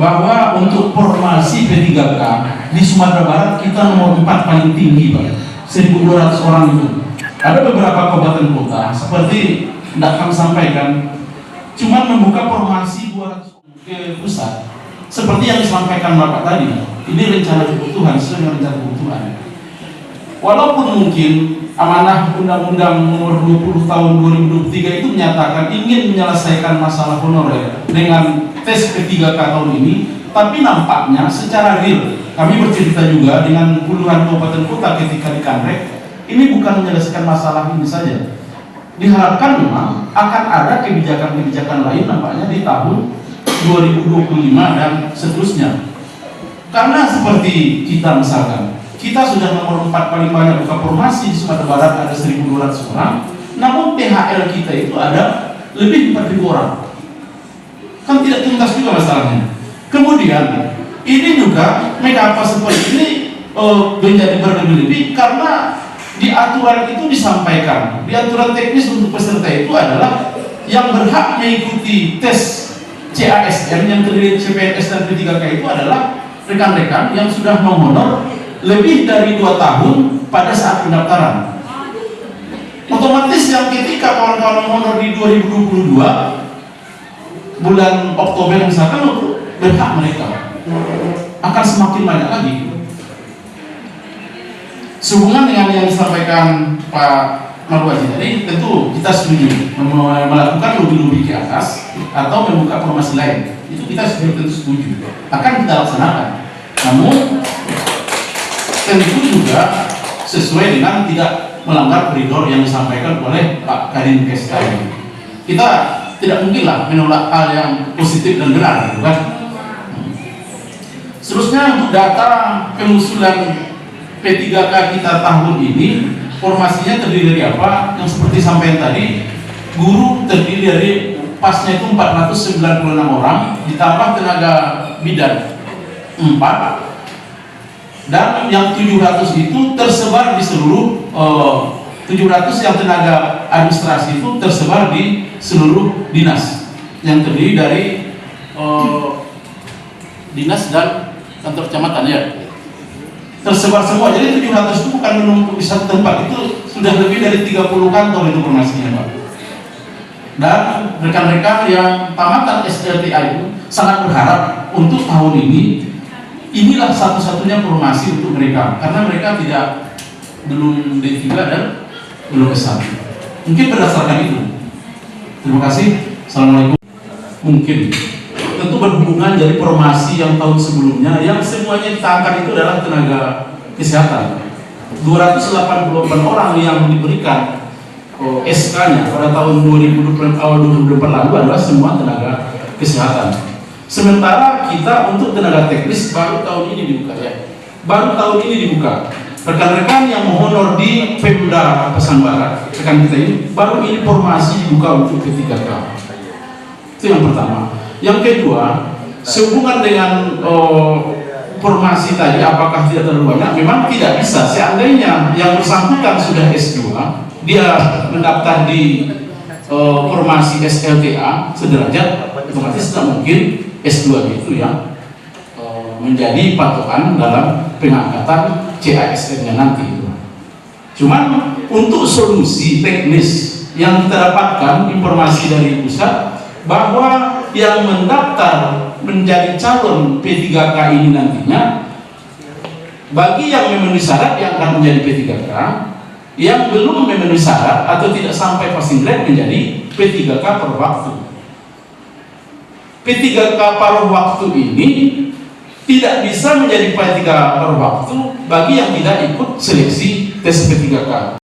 bahwa untuk formasi P3K di Sumatera Barat kita nomor 4 paling tinggi, Pak. 1.200 orang itu. Ada beberapa kabupaten kota seperti tidak kami sampaikan, cuma membuka formasi 200 ke pusat. Seperti yang disampaikan Bapak tadi, ini rencana kebutuhan, sesuai dengan rencana kebutuhan. Walaupun mungkin amanah Undang-Undang Nomor 20 Tahun 2023 itu menyatakan ingin menyelesaikan masalah honorer dengan tes P3K tahun ini, tapi nampaknya secara real, kami bercerita juga dengan puluhan kabupaten kota ketika di Kanrek, ini bukan menyelesaikan masalah ini saja. Diharapkan memang akan ada kebijakan-kebijakan lain nampaknya di tahun 2025 dan seterusnya. Karena seperti kita misalkan, kita sudah nomor 4 paling banyak buka formasi di Sumatera Barat, ada 1.200 orang, namun THL kita itu ada lebih 4.000 orang. Kan tidak tuntas juga masalahnya. Kemudian ini juga mengapa seperti ini menjadi berlebih-lebih, karena di aturan itu disampaikan, di aturan teknis untuk peserta itu adalah yang berhak mengikuti tes CASN yang terdiri CPNS dan P3K itu adalah rekan-rekan yang sudah menghonor lebih dari 2 tahun pada saat pendaftaran. Otomatis yang ketika kawan-kawan menghonor di 2022 bulan Oktober misalkan, berhak mereka akan semakin banyak lagi. Sehubungan dengan yang disampaikan Pak Marwazi tadi, tentu kita setuju melakukan lobby-lobby ke atas atau membuka formasi lain. Itu kita tentu setuju, akan kita laksanakan. Namun tentu juga sesuai dengan tidak melanggar koridor yang disampaikan oleh Pak Kadin Kes tadi. Kita tidak mungkinlah menolak hal yang positif dan benar, gitu kan? Seterusnya untuk data pengusulan P3K kita tahun ini, formasinya terdiri dari apa? Yang seperti sampaikan tadi, guru terdiri dari pasnya itu 496 orang, ditambah tenaga bidan 4, dan yang 700 itu tersebar di seluruh 700 yang tenaga administrasi itu tersebar di seluruh dinas yang terdiri dari dinas dan kantor kecamatan, ya, tersebar semua. Jadi 700 itu bukan menumpuk di satu tempat, itu sudah lebih dari 30 kantor itu formasinya, Pak. Dan rekan-rekan yang tamatan SLTA itu sangat berharap untuk tahun ini, inilah satu-satunya formasi untuk mereka, karena mereka belum D3 dan belum S1. Mungkin berdasarkan itu. Terima kasih. Assalamualaikum. Mungkin tentu berhubungan dari formasi yang tahun sebelumnya, yang semuanya kita angkat itu adalah tenaga kesehatan. 288 orang yang diberikan SK-nya pada tahun 2020 awal 2024 lalu adalah semua tenaga kesehatan. Sementara kita untuk tenaga teknis baru tahun ini dibuka, ya. Baru tahun ini dibuka. Rekan-rekan yang menghonor di Pemda Pesan Barat, rekan kita ini baru ini formasi dibuka untuk P3K. Itu yang pertama. Yang kedua, sehubungan dengan formasi tadi, apakah tidak terlalu banyak? Memang tidak bisa. Seandainya yang bersangkutan sudah S2, dia mendaftar di formasi SLTA sederajat, otomatis tidak mungkin S2 itu yang menjadi patokan dalam pengangkatan CASN-nya nanti. Cuman untuk solusi teknis yang kita dapatkan informasi dari pusat, bahwa yang mendaftar menjadi calon P3K ini nantinya, bagi yang memenuhi syarat yang akan menjadi P3K, yang belum memenuhi syarat atau tidak sampai passing grade menjadi P3K paruh waktu. P3K paruh waktu ini tidak bisa menjadi P3K paruh waktu bagi yang tidak ikut seleksi tes P3K.